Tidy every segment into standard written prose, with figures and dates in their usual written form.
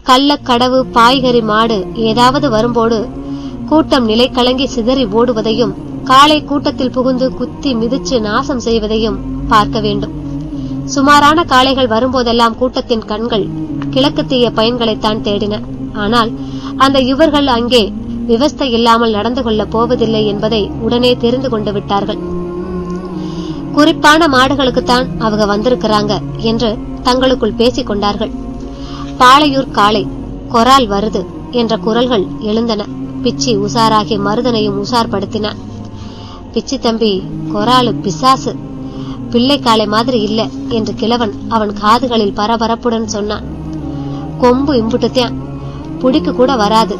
கள்ள கடவு பாய்கறி மாடு ஏதாவது வரும்போது கூட்டம் நிலை கலங்கி சிதறி ஓடுவதையும் காளை கூட்டத்தில் புகுந்து குத்தி மிதிச்சு நாசம் செய்வதையும் பார்க்க வேண்டும். சுமாரான காளைகள் வரும்போதெல்லாம் கூட்டத்தின் கண்கள் கிழக்கு தீய பயன்களைத்தான் தேடின. ஆனால் அந்த இவர்கள் அங்கே விவஸ்தை இல்லாமல் நடந்து கொள்ளப் போவதில்லை என்பதை உடனே தெரிந்து கொண்டு விட்டார்கள். குறிப்பான மாடுகளுக்குத்தான் அவங்க வந்திருக்கிறாங்க என்று தங்களுக்குள் பேசிக் கொண்டார்கள். பாளையூர் காளை, கொரால் வருது என்ற குரல்கள் எழுந்தன. பிச்சி உசாராகி மருதனையும் உசார்படுத்தினான். பிச்சி தம்பி, கொராலு பிசாசு, பிள்ளை காளை மாதிரி இல்ல என்று கிழவன் அவன் காதுகளில் பரபரப்புடன் சொன்னான். கொம்பு இம்புட்டுத்தான், புடிக்கு கூட வராது.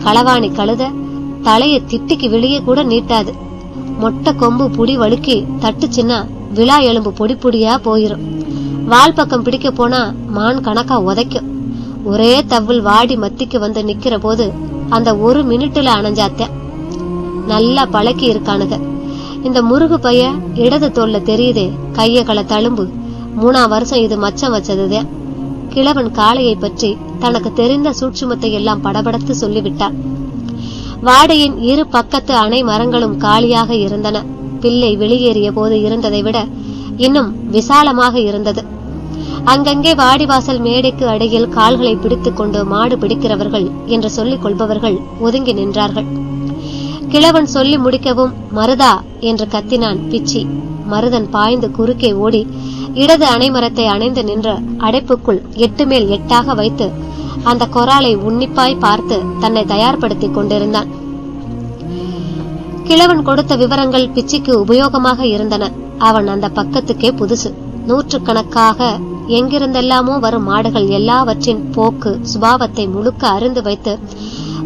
களவாணி கழுத தலையை திட்டிக்கு வெளியே கூட நீட்டாது. மொட்டை கொம்பு புடி வழுக்கி தட்டுச்சுன்னா விழா எலும்பு பொடி பொடியா போயிரும். வால் பக்கம் பிடிக்க போனா மான் கணக்கா உதைக்கும். ஒரே தவ்வில் வாடி மத்திக்கு வந்து நிக்கிற போது அந்த ஒரு மினிட்டுல அணைஞ்சாத்த. நல்லா பழக்கி இருக்கானுங்க. இந்த முருகு பைய இடது தோல்ல தெரியுதே கைய கள தழும்பு. 3ஆம் வருஷம் இது மச்சம் வச்சதுதான். கிழவன் காளையை பற்றி தனக்கு தெரிந்த சூட்சுமத்தை எல்லாம் படபடத்து சொல்லிவிட்டான். வாடையின் இரு பக்கத்து அணை மரங்களும் காலியாக இருந்தன. பிள்ளை வெளியேறிய போது இருந்ததை விட இன்னும் விசாலமாக இருந்தது. அங்கங்கே வாடிவாசல் மேடைக்கு அடியில் கால்களை பிடித்துக் கொண்டு மாடு பிடிக்கிறவர்கள் என்று சொல்லிக் கொள்பவர்கள் ஒதுங்கி நின்றார்கள். கிழவன் சொல்லி முடிக்கவும் மருதா என்று கத்தினான் பிச்சி. மருதன் பாய்ந்து குறுக்கே ஓடி இடது அணைமரத்தை அணைந்து நின்ற அடைப்புக்குள் 8 மேல் 8ஆக வைத்து அந்த கொராலை உன்னிப்பாய் பார்த்து தன்னை தயார்படுத்திக் கொண்டிருந்தான். கிழவன் கொடுத்த விவரங்கள் பிச்சிக்கு உபயோகமாக இருந்தன. அவன் அந்த பக்கத்துக்கே புதுசு. 100கணக்காக எங்கிருந்தெல்லாமோ வரும் மாடுகள் எல்லாவற்றின் போக்கு சுபாவத்தை முழுக்க அறிந்து வைத்து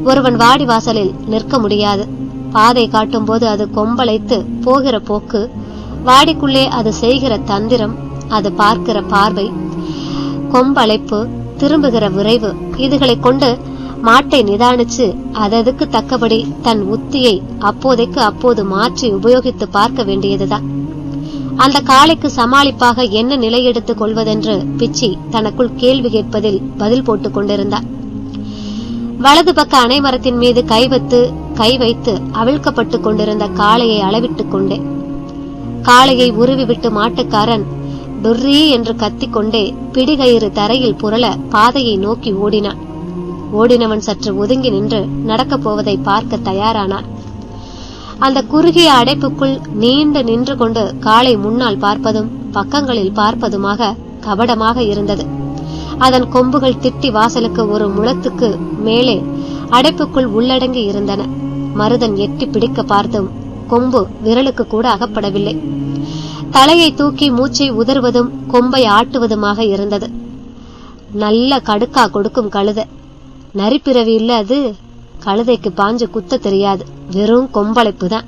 ஒருவன் வாடி வாசலில் நிற்க முடியாது. பாதை காட்டும் போது அது கொம்பளைத்து போகிற போக்கு, வாடிக்குள்ளே அது செய்கிற தந்திரம், அது பார்க்கிற பார்வை, கொம்பளைப்பு, திரும்புகிற விரைவு, இதுகளை கொண்டு மாட்டை நிதானிச்சு அதற்கு தக்கபடி தன் உத்தியை அப்போதைக்கு அப்போது மாற்றி உபயோகித்து பார்க்க வேண்டியதுதான். அந்த காளைக்கு சமாளிப்பாக என்ன நிலையெடுத்துக் கொள்வதென்று பிச்சி தனக்குள் கேள்வி கேட்பதில் பதில் போட்டுக் கொண்டிருந்தார். வலது பக்க அணைமரத்தின் மீது கை வைத்து அவிழ்க்கப்பட்டு கொண்டிருந்த காளையை அளவிட்டுக் கொண்டே காளையை உருவிவிட்டு மாட்டுக்காரன் டொர்ரி என்று கத்திக்கொண்டே பிடிகயிறு தரையில் புரள பாதையை நோக்கி ஓடினான். ஓடினவன் சற்று ஒதுங்கி நின்று நடக்கப் போவதை பார்க்க தயாரானான். அந்த குறுகிய அடைப்புக்குள் நீண்டு நின்று கொண்டு காளை முன்னால் பார்ப்பதும் பக்கங்களில் பார்ப்பதுமாக கபடமாக இருந்தது. அதன் கொம்புகள் திட்டி வாசலுக்கு ஒரு முழத்துக்கு மேலே அடைப்புக்குள் உள்ளடங்கி இருந்தன. மருதன் எட்டி பிடிக்க பார்த்தும் கொம்பு விரலுக்கு கூட அகப்படவில்லை. தலையை தூக்கி மூச்சை உதறுவதும் கொம்பை ஆட்டுவதுமாக இருந்தது. நல்ல கடுக்கா கொடுக்கும் கழுத. நரிப்பிறவி இல்ல அது. கழுதைக்கு பாஞ்சு குத்த தெரியாது, வெறும் கொம்பளைப்பு தான்.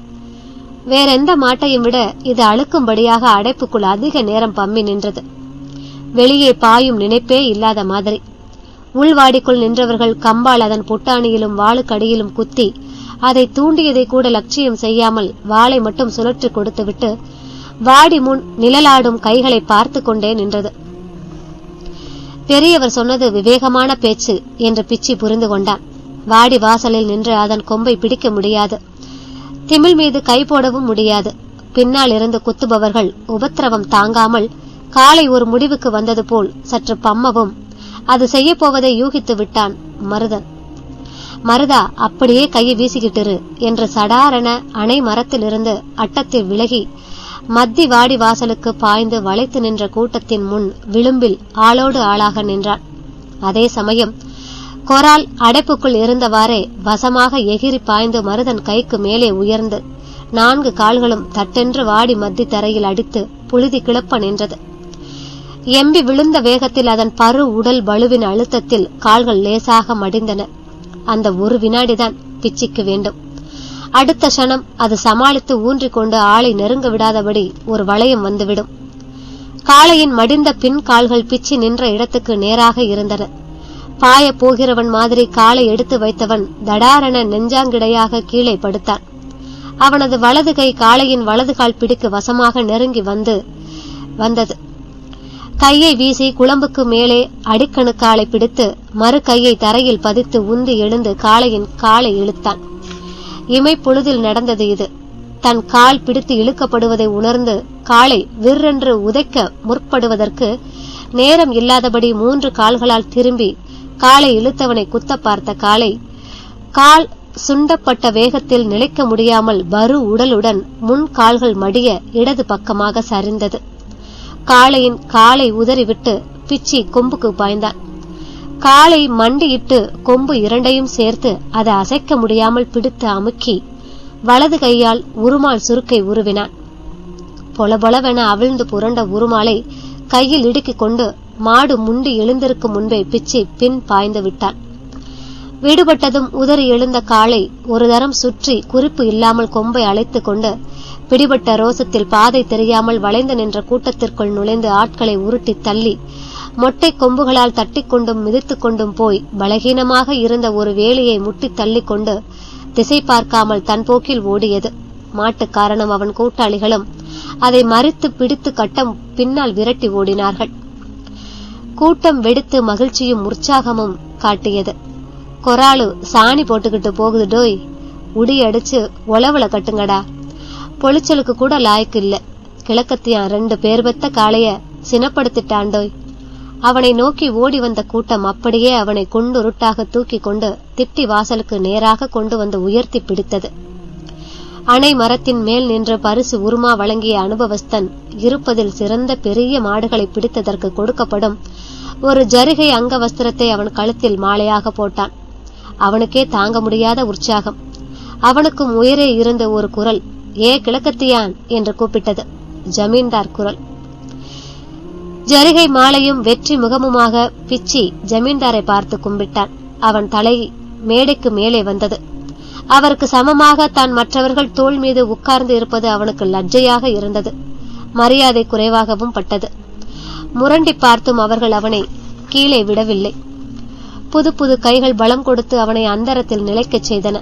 வேற எந்த மாட்டையும் விட இது அழுக்கும்படியாக அடைப்புக்குள் அதிக நேரம் பம்மி நின்றது. வெளியே பாயும் நினைப்பே இல்லாத மாதிரி. உள்வாடிக்குள் நின்றவர்கள் கம்பால் அதன் பொட்டாணியிலும் வாளுக்கடியிலும் குத்தி அதை தூண்டியதை கூட லட்சியம் செய்யாமல் வாளை மட்டும் சுழற்றி கொடுத்துவிட்டு வாடி முன் நிழலாடும் கைகளை பார்த்து கொண்டே நின்றது. பெரியவர் சொன்னது விவேகமான பேச்சு என்று பிச்சி புரிந்து கொண்டான். வாடி வாசலில் நின்று அதன் கொம்பை பிடிக்க முடியாது, திமிழ் மீது கை போடவும் முடியாது. பின்னால் இருந்து குத்துபவர்கள் உபத்திரவம் தாங்காமல் காலை ஒரு முடிவுக்கு வந்தது போல் சற்று பம்மவும் அது செய்ய போவதை யூகித்து விட்டான் மருதன். மருதா, அப்படியே கையை வீசிக்கிட்டு என்று சடாரென அணை மரத்திலிருந்து அட்டத்தில் விலகி மத்தி வாடி வாசலுக்கு பாய்ந்து வளைத்து நின்ற கூட்டத்தின் முன் விளிம்பில் ஆளோடு ஆளாக நின்றான். அதே சமயம் கொரால் அடைப்புக்குள் இருந்தவாறே வசமாக எகிரி பாய்ந்து மருதன் கைக்கு மேலே உயர்ந்து 4 கால்களும் தட்டென்று வாடி மத்தி தரையில் அடித்து புழுதி கிளப்ப நின்றது. எம்பி விழுந்த வேகத்தில் அதன் பரு உடல் பளுவின் அழுத்தத்தில் கால்கள் லேசாக மடிந்தன. அந்த ஒரு வினாடிதான் பிச்சிக்கு வேண்டும். அடுத்த கணம் அது சமாளித்து ஊன்றிக்கொண்டு ஆளை நெருங்க விடாதபடி ஒரு வளையம் வந்துவிடும். காளையின் மடிந்த பின் கால்கள் பிச்சி நின்ற இடத்துக்கு நேராக இருந்தன. பாய போகிறவன் மாதிரி காலை எடுத்து வைத்தவன் தடாரென நெஞ்சாங்கிடையாக கீழே படுத்தான். அவனது வலது கை காளையின் வலது கால் பிடிக்கு வசமாக நெருங்கி வந்தது. கையை வீசி குளம்புக்கு மேலே அடிக்கணுக்காலை பிடித்து மறு கையை தரையில் பதித்து உந்தி எழுந்து காளையின் காலை இழுத்தான். இமை பொழுதில் நடந்தது இது. தன் கால் பிடித்து இழுக்கப்படுவதை உணர்ந்து காளை விற்றென்று உதைக்க முற்படுவதற்கு நேரம் இல்லாதபடி 3 கால்களால் திரும்பி காலை இழுத்தவனை குத்த பார்த்த காளை கால் சுண்டப்பட்ட வேகத்தில் நிலைக்க முடியாமல் வரு உடலுடன் முன் கால்கள் மடிய இடது பக்கமாக சரிந்தது. காளையின் காலை உதறிவிட்டு பிச்சி கொம்புக்கு பாய்ந்தான். காளை மண்டியிட்டு கொம்பு இரண்டையும் சேர்த்து அதை அசைக்க முடியாமல் பிடித்து அமுக்கி வலது கையால் உருமால் சுருக்கை உருவினான். பொலபொலவென அவிழ்ந்து புரண்ட உருமாலை கையில் இடுக்கிக் கொண்டு மாடு முண்டி எழுந்திருக்கும் முன்பே பிச்சி பின் பாய்ந்து விட்டான். விடுபட்டதும் உதறி எழுந்த காளை ஒரு தரம் சுற்றி குறிப்பு இல்லாமல் கொம்பை அழைத்துக் கொண்டு பிடிபட்ட ரோசத்தில் பாதை தெரியாமல் வளைந்து நின்ற கூட்டத்திற்குள் நுழைந்து ஆட்களை உருட்டி தள்ளி மொட்டை கொம்புகளால் தட்டிக்கொண்டும் மிதித்துக் கொண்டும் போய் பலகீனமாக இருந்த ஒரு வேலியை முட்டி தள்ளிக்கொண்டு திசை பார்க்காமல் தன் போக்கில் ஓடியது. மாட்டுக்காரனும் அவன் கூட்டாளிகளும் அதை மறித்து பிடித்து கட்டம் பின்னால் விரட்டி ஓடினார்கள். கூட்டம் வெடித்து மகிழ்ச்சியும் உற்சாகமும் காட்டியது. கொராளு சாணி போட்டுக்கிட்டு போகுது டோய், உடி அடிச்சு உளவுல கட்டுங்கடா, பொளிச்சலுக்கு கூட லாய்க்கு இல்ல, கிழக்கத்தியான் 2 பேர் பெத்த காளைய சினப்படுத்திட்டாண்டோய். அவனை நோக்கி ஓடி வந்த கூட்டம் அப்படியே அவனை குண்டுருட்டாக தூக்கி கொண்டு திட்டி வாசலுக்கு நேராக கொண்டு வந்து உயர்த்தி பிடித்தது. அணை மரத்தின் மேல் நின்ற பரிசு உருமா வழங்கிய அனுபவஸ்தன் இருப்பதில் சிறந்த பெரிய மாடுகளை பிடித்ததற்கு கொடுக்கப்படும் ஒரு ஜரிகை அங்க வஸ்திரத்தை அவன் கழுத்தில் மாலையாக போட்டான். அவனுக்கே தாங்க முடியாத உற்சாகம். அவனுக்கும் உயரே இருந்த ஒரு குரல் ஏ கிழக்கத்தியான் என்று கூப்பிட்டது. ஜமீன்தார் குரல். ஜரிகை மாலையும் வெற்றி முகமுமாக பிச்சி ஜமீன்தாரை பார்த்து கும்பிட்டான். அவன் தலை மேடைக்கு மேலே வந்தது. அவருக்கு சமமாக தான் மற்றவர்கள் தோள் மீது உட்கார்ந்து இருப்பது அவனுக்கு லஜ்ஜையாக இருந்தது. மரியாதை குறைவாகவும் பட்டது. முரண்டி பார்த்தும் அவர்கள் அவனை கீழே விடவில்லை. புது புது கைகள் பலம் கொடுத்து அவனை அந்தரத்தில் நிலைக்கச் செய்தன.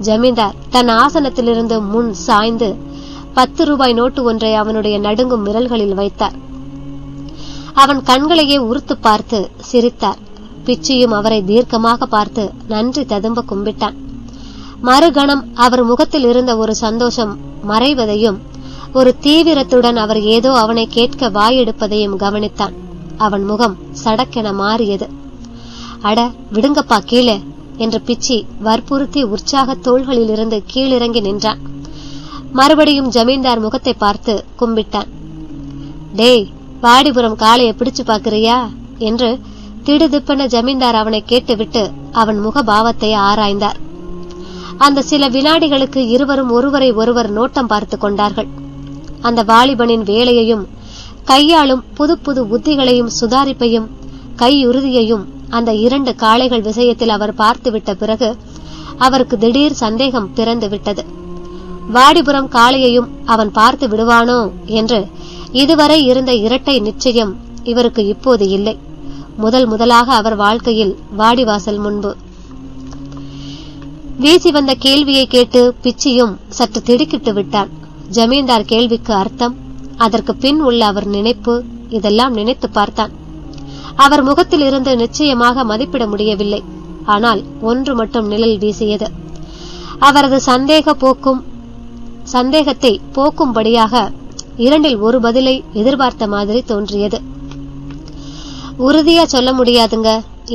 ஜமீன்தார் தன் ஆசனத்திலிருந்து முன் சாய்ந்து 10 ரூபாய் நோட்டு ஒன்றை அவனுடைய நடுங்கும் விரல்களில் வைத்தார். அவன் கண்களையே உறுத்து பார்த்து சிரித்தார். பிச்சியும் அவரை தீர்க்கமாக பார்த்து நன்றி ததும்ப கும்பிட்டான். மறுகணம் அவர் முகத்தில் இருந்த ஒரு சந்தோஷம் மறைவதையும் ஒரு தீவிரத்துடன் அவர் ஏதோ அவனை கேட்க வாயெடுப்பதையும் கவனித்தான். அவன் முகம் சடக்கென மாறியது. அட விடுங்கப்பா கீழே என்று பிச்சி வற்புறுத்தி உற்சாக தோள்களில் இருந்து கீழிறங்கி நின்றான். மறுபடியும் ஜமீன்தார் முகத்தை பார்த்து கும்பிட்டான். டேய், வாடிபுரம் காளைய பிடிச்சு பாக்குறியா என்று திடுதிப்பென ஜமீன்தார் அவனை கேட்டுவிட்டு அவன் முக பாவத்தை ஆராய்ந்தார். அந்த சில வினாடிகளுக்கு இருவரும் ஒருவரை ஒருவர் நோட்டம் பார்த்து கொண்டார்கள். அந்த வாலிபனின் வேலையையும் கையாளும் புது புது புத்திகளையும் சுதாரிப்பையும் கையுறுதியையும் அந்த 2 காளைகள் விஷயத்தில் அவர் பார்த்துவிட்ட பிறகு அவருக்கு திடீர் சந்தேகம் பிறந்து விட்டது. வாடிபுரம் காளையையும் அவன் பார்த்து விடுவானோ என்று இதுவரை இருந்த இரட்டை நிச்சயம் இவருக்கு இப்போது இல்லை. முதலாக அவர் வாழ்க்கையில் வாடிவாசல் முன்பு வீசி வந்த கேள்வியை கேட்டு பிச்சியும் சற்று திடுக்கிட்டு விட்டான். ஜமீன்தார் கேள்விக்கு அர்த்தம், அதற்கு பின் உள்ள அவர் நினைப்பு, இதெல்லாம் நினைத்து பார்த்தான். அவர் முகத்தில் இருந்து நிச்சயமாக மதிப்பிட முடியவில்லை. ஆனால் ஒன்று மட்டும் நிழல் வீசியது. அவரது சந்தேகத்தை போக்கும்படியாக 2இல் ஒரு பதிலை எதிர்பார்த்த மாதிரி தோன்றியது. உறுதியா சொல்ல முடியாதுங்க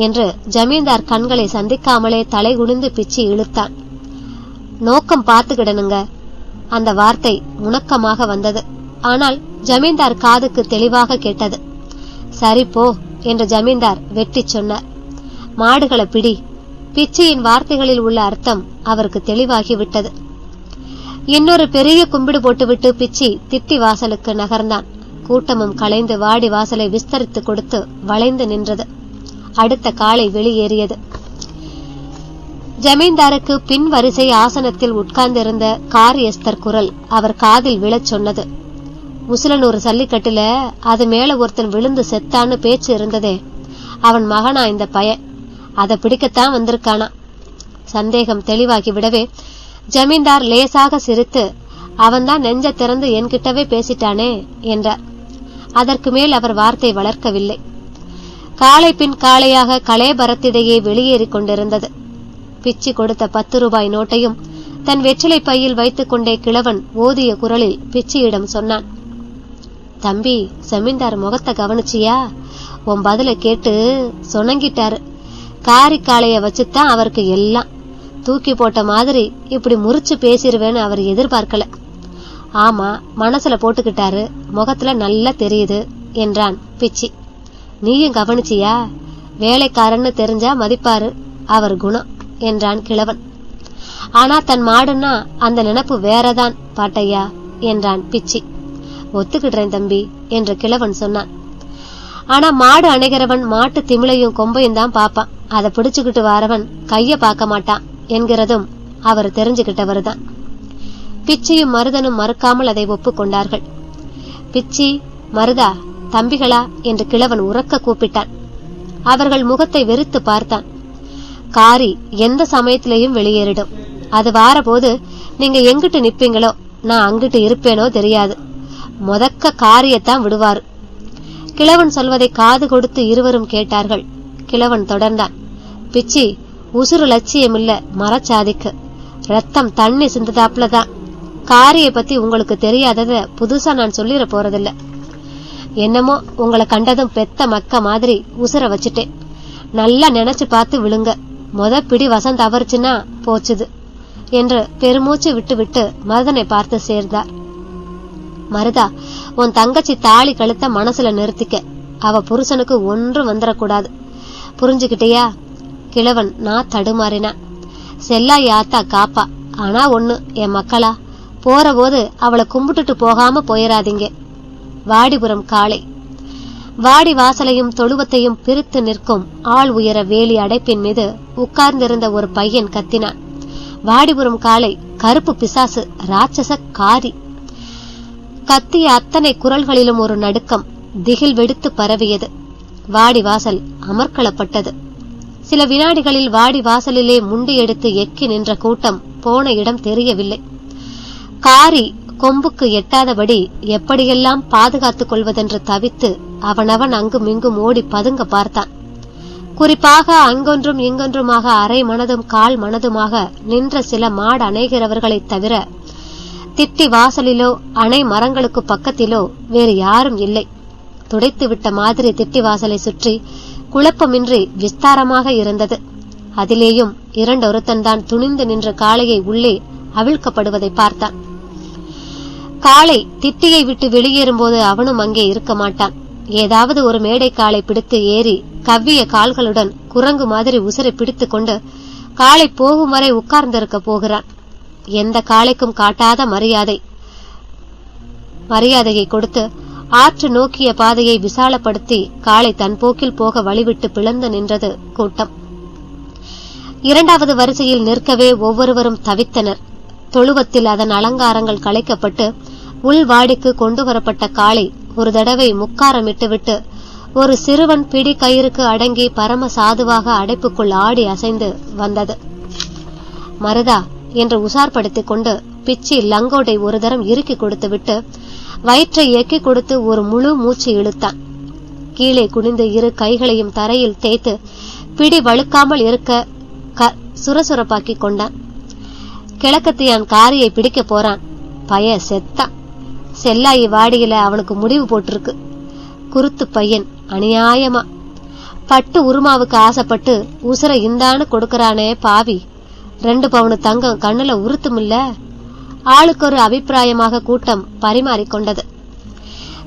என்று ஜமீன்தார் கண்களை சந்திக்காமலே தலை குனிந்து பிச்சி இழுத்தான். நோக்கம் பார்த்துக்கிடனுங்க. அந்த வார்த்தை முணக்கமாக வந்தது. ஆனால் ஜமீன்தார் காதுக்கு தெளிவாக கேட்டது. சரி போ என்று ஜமீன்தார் வெட்டி சொன்னார். மாடுகளை பிடி. பிச்சியின் வார்த்தைகளில் உள்ள அர்த்தம் அவருக்கு தெளிவாகிவிட்டது. இன்னொரு பெரிய கும்பிடு போட்டுவிட்டு பிச்சி திட்டி வாசலுக்கு நகர்ந்தான். கூட்டமும் கலைந்து வாடி வாசலை விஸ்தரித்து கொடுத்து வளைந்து நின்றது. அடுத்த காலை வெளியேறியது. ஜமீன்தாருக்கு பின் வரிசை ஆசனத்தில் உட்கார்ந்திருந்த காரியஸ்தர் குரல் அவர் காதில் விழச் சொன்னது. முசலனூர் சல்லிக்கட்டுல அது மேல ஒருத்தன் விழுந்து செத்தான்னு பேச்சு இருந்ததே, அவன் மகனா இந்த பையன், அதை பிடிக்கத்தான் வந்திருக்கானா. சந்தேகம் தெளிவாகி விடவே ஜமீன்தார் லேசாக சிரித்து, அவன்தான் நெஞ்ச திறந்து என்கிட்டவே பேசிட்டானே என்றார். அதற்கு மேல் அவர் வார்த்தை வளர்க்கவில்லை. காலை பின் காளையாக கலேபரத்திடையே வெளியேறிக் கொண்டிருந்தது. பிச்சி கொடுத்த 10 ரூபாய் நோட்டையும் தன் வெற்றிலை பையில் வைத்துக் கொண்டே கிழவன் ஓதிய குரலில் பிச்சியிடம் சொன்னான். தம்பி, ஜமீன்தார் முகத்தை கவனிச்சியா? உன் பதில கேட்டு சொனங்கிட்டாரு. காரிக்காளைய வச்சுதான் அவருக்கு எல்லாம். தூக்கி போட்ட மாதிரி இப்படி முறிச்சு பேசிருவேன்னு அவர் எதிர்பார்க்கல. ஆமா, மனசுல போட்டுக்கிட்டாரு, முகத்துல நல்லா தெரியுது என்றான் பிச்சி. நீயும் கவனிச்சியா? வேலைக்காரன்னு தெரிஞ்சா மதிப்பாரு, அவர் குணம் என்றான் கிழவன். ஆனா தன் மாடுன்னா அந்த நினைப்பு வேறதான் பாட்டையா என்றான் பிச்சி. ஒத்துக்கிடுறேன் தம்பி என்று கிழவன் சொன்னான். ஆனா மாடு அணைகிறவன் மாட்டு திமிழையும் கொம்பையும் தான் பாப்பான், அதை பிடிச்சுக்கிட்டு வாரவன் கைய பார்க்க மாட்டான் என்கிறதும் அவர் தெரிஞ்சுக்கிட்டவர் தான். பிச்சியும் மருதனும் மறுக்காமல் அதை ஒப்புக்கொண்டார்கள். பிச்சி, மருதா, தம்பிகளா என்று கிழவன் உரக்க கூப்பிட்டான். அவர்கள் முகத்தை வெறுத்து பார்த்தான். காரி எந்த சமயத்திலையும் வெளியேறிடும். அது வாரபோது நீங்க எங்கிட்டு நிப்பீங்களோ, நான் அங்கிட்டு இருப்பேனோ தெரியாது. முதக்க காரியத்தான் விடுவாரு. கிழவன் சொல்வதை காது கொடுத்து இருவரும் கேட்டார்கள். கிழவன் தொடர்ந்தான். பிச்சி, உசுறு லட்சியமில்ல, மரச்சாதிக்கு ரத்தம் தண்ணி சிந்துதாப்புலதான். காரிய பத்தி உங்களுக்கு தெரியாதத புதுசா நான் சொல்லிட போறதில்ல. என்னமோ உங்களை கண்டதும் பெத்த மக்க மாதிரி உசுர வச்சுட்டேன். நல்லா நினைச்சு பார்த்து விழுங்க. பிடி வசம் தவறுச்சுன்னா போச்சுது என்று பெருமூச்சு விட்டு விட்டு மருதனை பார்த்து சேர்ந்தார். மருதா, உன் தங்கச்சி தாலி கழுத்த மனசுல நிறுத்திக்க. அவ புருஷனுக்கு ஒன்றும் வந்துடக்கூடாது, புரிஞ்சுக்கிட்டியா? கிழவன் நான் தடுமாறினான். செல்லாய் ஆத்தா காப்பா, ஆனா ஒண்ணு, என் மக்களா, போற போது அவளை கும்பிட்டுட்டு போகாம போயிடாதீங்க. வாடிபுரம் காளை. வாடி வாசலையும் தொழுவத்தையும் பிரித்து நிற்கும் ஆள் உயர வேலி அடைப்பின் மீது உட்கார்ந்திருந்த ஒரு பையன் கத்தினான். வாடிபுரம் காளை கருப்பு பிசாசு, ராட்சச காரி. கத்திய அத்தனை குரல்களிலும் ஒரு நடுக்கம், திகில் வெடித்து பரவியது. வாடி வாசல் அமர்க்களப்பட்டது. சில வினாடிகளில் வாடி வாசலிலே முண்டி எடுத்து எக்கி நின்ற கூட்டம் போன இடம் தெரியவில்லை. காரி கொம்புக்கு எட்டாதபடி எப்படியெல்லாம் பாதுகாத்துக் கொள்வதென்று தவித்து அவனவன் அங்கும் இங்கும் ஓடி பதுங்க பார்த்தான். குறிப்பாக அங்கொன்றும் இங்கொன்றுமாக அரை மனதும் கால் மனதுமாக நின்ற சில மாடு அணைகிறவர்களைத் தவிர திட்டி வாசலிலோ அணை மரங்களுக்கு பக்கத்திலோ வேறு யாரும் இல்லை. துடைத்துவிட்ட மாதிரி திட்டி வாசலை சுற்றி குழப்பமின்றி விஸ்தாரமாக இருந்தது. அதிலேயும் இரண்டொருத்தன் தான் துணிந்து நின்ற காளையை உள்ளே அவிழ்க்கப்படுவதை பார்த்தான். காளை திட்டியை விட்டு வெளியேறும் போது அவனும் அங்கே இருக்க மாட்டான். ஏதாவது ஒரு மேடை காளை பிடித்து ஏறி கவ்விய கால்களுடன் குரங்கு மாதிரி உசிரை பிடித்துக் கொண்டு காளை போகும் வரை உட்கார்ந்திருக்க போகிறான். எந்த காளைக்கும் காட்டாத மரியாதையை கொடுத்து ஆற்று நோக்கிய பாதையை விசாலப்படுத்தி காளை தன் போக்கில் போக வழிவிட்டு பிளந்து நின்றது கூட்டம். இரண்டாவது வரிசையில் நிற்கவே ஒவ்வொருவரும் தவித்தனர். தொழுவத்தில் அதன் அலங்காரங்கள் களைக்கப்பட்டு உள்வாடிக்கு கொண்டு வரப்பட்ட காளை ஒரு தடவை முக்காரமிட்டுவிட்டு ஒரு சிறுவன் பிடி கயிறுக்கு அடங்கி பரம சாதுவாக அடைப்புக்குள் ஆடி அசைந்து வந்தது. மருதா என்று உசார்படுத்திக் கொண்டு பிச்சி லங்கோட்டை ஒரு தரம் இறுக்கி கொடுத்துவிட்டு வயிற்றை எக்கி கொடுத்து ஒரு முழு மூச்சு இழுத்தான். கீழே குனிந்து இரு கைகளையும் தரையில் தேய்த்து பிடி வழுக்காமல் இருக்க சுரசுரப்பாக்கி கொண்டான். கிழக்கத்தியான் காரியை பிடிக்க போறான். பய செத்தான். செல்லாயி வாடியில அவனுக்கு முடிவு போட்டிருக்கு. குருத்து பையன் அநியாயமா பட்டு உருமாவுக்கு ஆசைப்பட்டு உசுர இந்தான்னு கொடுக்கறானே பாவி. 2 பவுனு தங்கம் கண்ணுல உறுத்துமில்ல. ஆளுக்கு ஒரு அபிப்பிராயமாக கூட்டம் பரிமாறிக்கொண்டது.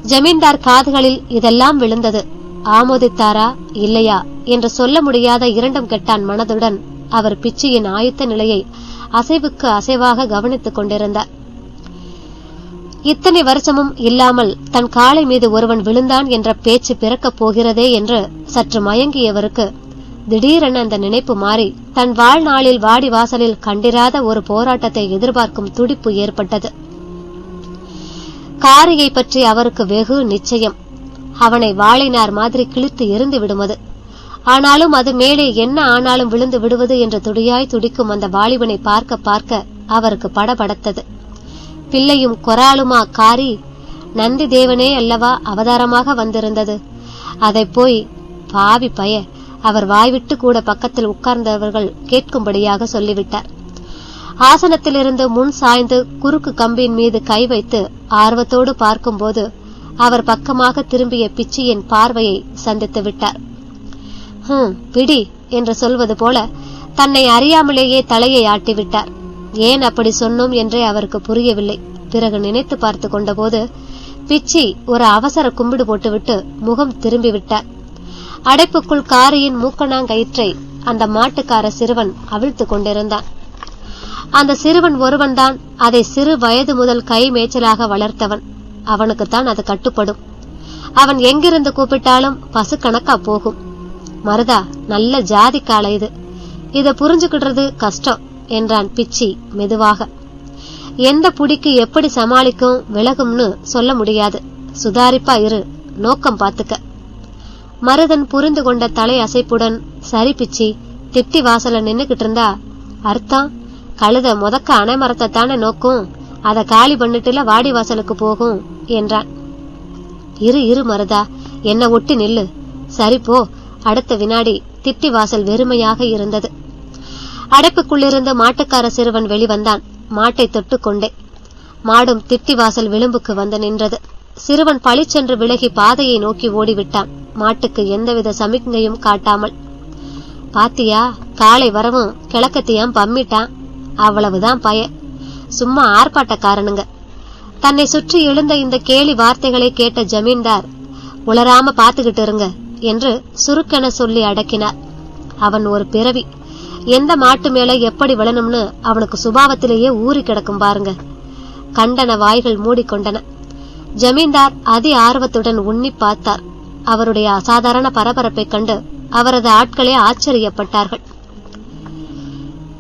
ஜமீன்தார் காதுகளில் இதெல்லாம் விழுந்தது. ஆமோதித்தாரா இல்லையா என்று சொல்ல முடியாத இரண்டும் கெட்டான் மனதுடன் அவர் பிச்சியின் ஆயுத்த நிலையை அசைவுக்கு அசைவாக கவனித்துக் கொண்டிருந்தார். இத்தனை வருஷமும் இல்லாமல் தன் காளை மீது ஒருவன் விழுந்தான் என்ற பேச்சு பிறக்கப் போகிறதே என்று சற்று மயங்கியவருக்கு திடீரென அந்த நினைப்பு மாறி தன் வாழ்நாளில் வாடி வாசலில் கண்டிராத ஒரு போராட்டத்தை எதிர்பார்க்கும் துடிப்பு ஏற்பட்டது. காரியை பற்றி அவருக்கு வெகு நிச்சயம். அவனை வாளினார் மாதிரி கிழித்து எரிந்து விடுவது. ஆனாலும் அது மேலே என்ன ஆனாலும் விழுந்து விடுவது என்று துடியாய் துடிக்கும் அந்த வாலிபனை பார்க்க பார்க்க அவருக்கு படபடத்தது. பிள்ளையும் கொராளுமா காரி, நந்தி தேவனே அல்லவா அவதாரமாக வந்திருந்தது. அதை போய் பாவி பய அவர் வாய்விட்டு கூட பக்கத்தில் உட்கார்ந்தவர்கள் கேட்கும்படியாக சொல்லிவிட்டார். ஆசனத்திலிருந்து முன் சாய்ந்து குறுக்கு கம்பியின் மீது கை வைத்து ஆர்வத்தோடு பார்க்கும்போது அவர் பக்கமாக திரும்பிய பிச்சியின் பார்வையை சந்தித்து விட்டார். பிடி என்று சொல்வது போல தன்னை அறியாமலேயே தலையை ஆட்டிவிட்டார். ஏன் அப்படி சொன்னோம் என்றே அவருக்கு புரியவில்லை. பிறகு நினைத்து பார்த்து கொண்டபோது பிச்சி ஒரு அவசர கும்பிடு போட்டுவிட்டு முகம் திரும்பி விட்டார். அடைப்புக்குள் காரியின் மூக்கணாங்கயிற்றை அந்த மாட்டுக்கார சிறுவன் அவிழ்த்து கொண்டிருந்தான். அந்த சிறுவன் ஒருவன்தான் அதை சிறு வயது முதல் கை மேய்ச்சலாக வளர்த்தவன். அவனுக்குத்தான் அது கட்டுப்படும். அவன் எங்கிருந்து கூப்பிட்டாலும் பசு கணக்கா போகும். மருதா, நல்ல ஜாதி காலை இது, இத புரிஞ்சுக்கிடுறது கஷ்டம் என்றான் பிச்சி மெதுவாக. எந்த புடிக்கு எப்படி சமாளிக்கும் விலகும்னு சொல்ல முடியாது. சுதாரிப்பா இரு, நோக்கம் பாத்துக்க. மருதன் புரிந்து கொண்ட தலை அசைப்புடன், சரி பிச்சி, திட்டி வாசல நின்னுகிட்டு இருந்தா அர்த்தம் கழுத முதக்க அணைமரத்தை தானே நோக்கும், அத காலி பண்ணிட்டுல வாடி வாசலுக்கு போகும் என்றான். இரு மருதா, என்ன ஒட்டி நில்லு. சரி போ. அடுத்த வினாடி திட்டி வாசல் வெறுமையாக இருந்தது. அடைப்புக்குள்ளிருந்து மாட்டுக்கார சிறுவன் வெளிவந்தான், மாட்டை தொட்டுக்கொண்டே. மாடும் திட்டி வாசல் விளிம்புக்கு வந்து நின்றது. சிறுவன் பளிச்சென்று விலகி பாதையை நோக்கி ஓடிவிட்டான், மாட்டுக்கு எந்தவித சமிக்ஞையும் காட்டாமல். பாத்தியா, காலை வரவும் கிழக்கத்தையாம் பம்மிட்டான். அவ்வளவுதான் பய. சும்மா ஆர்ப்பாட்டக்காரனுங்க. தன்னை சுற்றி எழுந்த இந்த கேலி வார்த்தைகளை கேட்ட ஜமீன்தார், உளராம பாத்துக்கிட்டு இருங்க என்று சுருக்கென சொல்லி அடக்கினார். அவன் ஒரு பிறவி. எந்த மாட்டு மேல எப்படி விழணும்னு அவனுக்கு சுபாவத்திலேயே ஊறி கிடக்கும் பாருங்க. கண்டன வாய்கள் மூடிக்கொண்டன. ஜமீன்தார் அதி ஆர்வத்துடன் உண்ணி பார்த்தார். அவருடைய அசாதாரண பரபரப்பை கண்டு அவரது ஆட்களே ஆச்சரியப்பட்டார்கள்.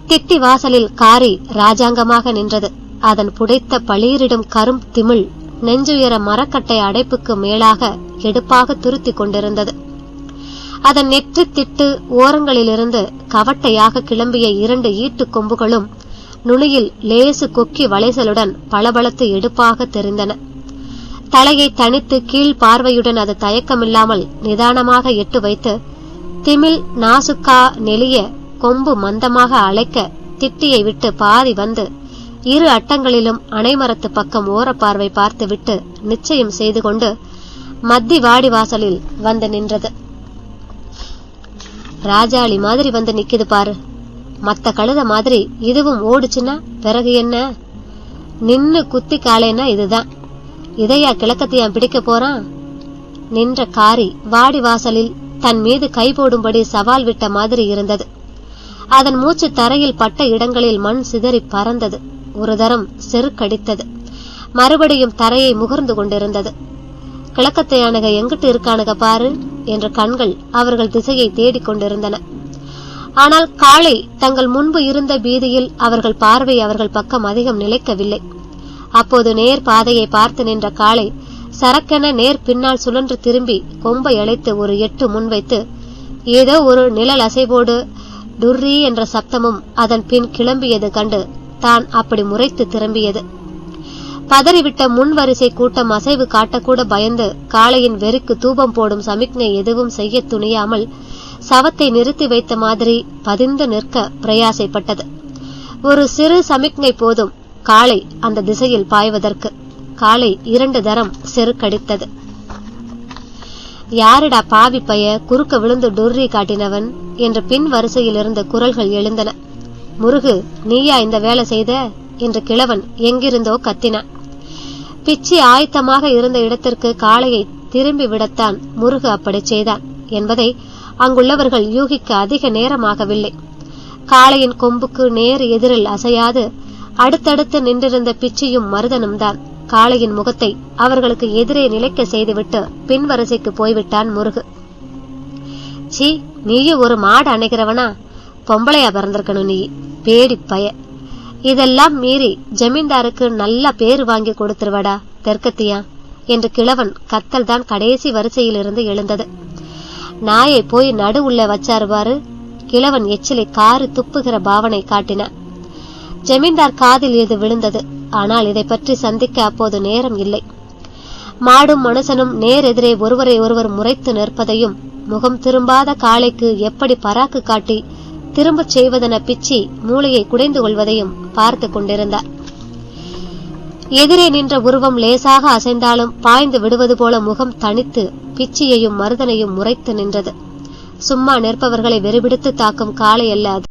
திட்டி வாசலில் காரி ராஜாங்கமாக நின்றது. அதன் புடைத்த பளீரிடும் கரும் திமிழ் நெஞ்சுயர மரக்கட்டை அடைப்புக்கு மேலாக எடுப்பாக துருத்தி கொண்டிருந்தது. அதன் நெற்றி திட்டு ஓரங்களிலிருந்து கவட்டையாக கிளம்பிய 2 ஈட்டு கொம்புகளும் நுனியில் லேசு கொக்கி வளைசலுடன் பளபளத்து எடுப்பாக தெரிந்தன. தலையை தனித்து கீழ் பார்வையுடன் அது தயக்கமில்லாமல் நிதானமாக எட்டு வைத்து திமில் நாசுக்கா நெளிய கொம்பு மந்தமாக அழைக்க திட்டியை விட்டு பாதி வந்து 2 அட்டங்களிலும் அணைமரத்து பக்கம் ஓரப்பார்வை பார்த்துவிட்டு நிச்சயம் செய்து கொண்டு மத்தி வாடி வாசலில் வந்து நின்றது. ராஜாளி மாதிரி வந்து நிக்குது பாரு. மத்த கழுத மாதிரி இதுவும் ஓடுச்சுன்னா பிறகு என்ன? நின்னு குத்தி காலேன்னா இதுதான். இதையா கிழக்கத்தையான் பிடிக்க போறான்? நின்ற காரி வாடி வாசலில் தன் மீது கை போடும்படி சவால் விட்ட மாதிரி இருந்தது. அதன் மூச்சு தரையில் பட்ட இடங்களில் மண் சிதறி பறந்தது. ஒரு தரம் செருக்கடித்தது. மறுபடியும் தரையை முகர்ந்து கொண்டிருந்தது. கிழக்கத்தையானுக எங்கிட்டு இருக்கானுக பாரு என்ற கண்கள் அவர்கள் திசையை தேடிக்கொண்டிருந்தன. ஆனால் காளை தங்கள் முன்பு இருந்த பீதியில் அவர்கள் பார்வை அவர்கள் பக்கம் அதிகம் நிலைக்கவில்லை. அப்போது நேர் பாதையை பார்த்து நின்ற காளை சரக்கென நேர் பின்னால் சுழன்று திரும்பி கொம்பை அழைத்து ஒரு எட்டு முன்வைத்து ஏதோ ஒரு நிழல் அசைவோடு டுர்ரி என்ற சப்தமும் அதன் பின் கிளம்பியது கண்டு தான் அப்படி முறைத்து திரும்பியது. பதறிவிட்ட முன்வரிசை கூட்டம் அசைவு காட்டக்கூட பயந்து காளையின் வெறிக்கு தூபம் போடும் சமிக்ஞை எதுவும் செய்ய துணியாமல் சவத்தை நிறுத்தி வைத்த மாதிரி பதிந்து நிற்க பிரயாசைப்பட்டது. ஒரு சிறு சமிக்ஞை போதும் காளை அந்த திசையில் பாய்வதற்கு. காளை 2 தரம் செருக்கடித்தது. யாரிடா பாவி பைய குறுக்க விழுந்து டொர்ரி காட்டினவன் என்று பின் வரிசையில் இருந்த குரல்கள் எழுந்தன. முருகு, நீயா இந்த வேலை செய்த என்று கிழவன் எங்கிருந்தோ கத்தினான். பிச்சி ஆயத்தமாக இருந்த இடத்திற்கு காளையை திரும்பி விடத்தான் முருகு அப்படி செய்தான் என்பதை அங்குள்ளவர்கள் யூகிக்க அதிக நேரமாகவில்லை. காளையின் கொம்புக்கு நேர் எதிரில் அசையாது அடுத்தடுத்து நின்றிருந்த பிச்சியும் மருதனும் தான். காளையின் முகத்தை அவர்களுக்கு எதிரே நிலைக்க செய்துவிட்டு பின் வரிசைக்கு போய்விட்டான் முருகு. சீ, நீயும் ஒரு மாடு அணைக்கிறவனா? பொம்பளையா பிறந்திருக்கணும் நீ, பேடி பய. இதெல்லாம் மீறி ஜமீன்தாருக்கு நல்ல பேரு வாங்கி கொடுத்துருவடா தெற்கத்தியா என்று கிழவன் கத்தல் தான் கடைசி வரிசையில் இருந்து எழுந்தது. நாயை போய் நடு உள்ள வச்சாருவாரு. கிழவன் எச்சிலை காரி துப்புகிற பாவனை காட்டினான். ஜமீன்தார் காதில் இது விழுந்தது. ஆனால் இதை பற்றி சந்திக்க அப்போது நேரம் இல்லை. மாடும் மனுஷனும் நேரெதிரே ஒருவரை ஒருவர் முறைத்து நிற்பதையும், முகம் திரும்பாத காளைக்கு எப்படி பராக்கு காட்டி திரும்பச் செய்வதென பிச்சி மூளையை குடைந்து கொள்வதையும் பார்த்து கொண்டிருந்தார். எதிரே நின்ற உருவம் லேசாக அசைந்தாலும் பாய்ந்து விடுவது போல முகம் தனித்து பிச்சியையும் மருதனையும் முறைத்து நின்றது. சும்மா நிற்பவர்களை வெறிபிடித்து தாக்கும் காளை அல்ல அது.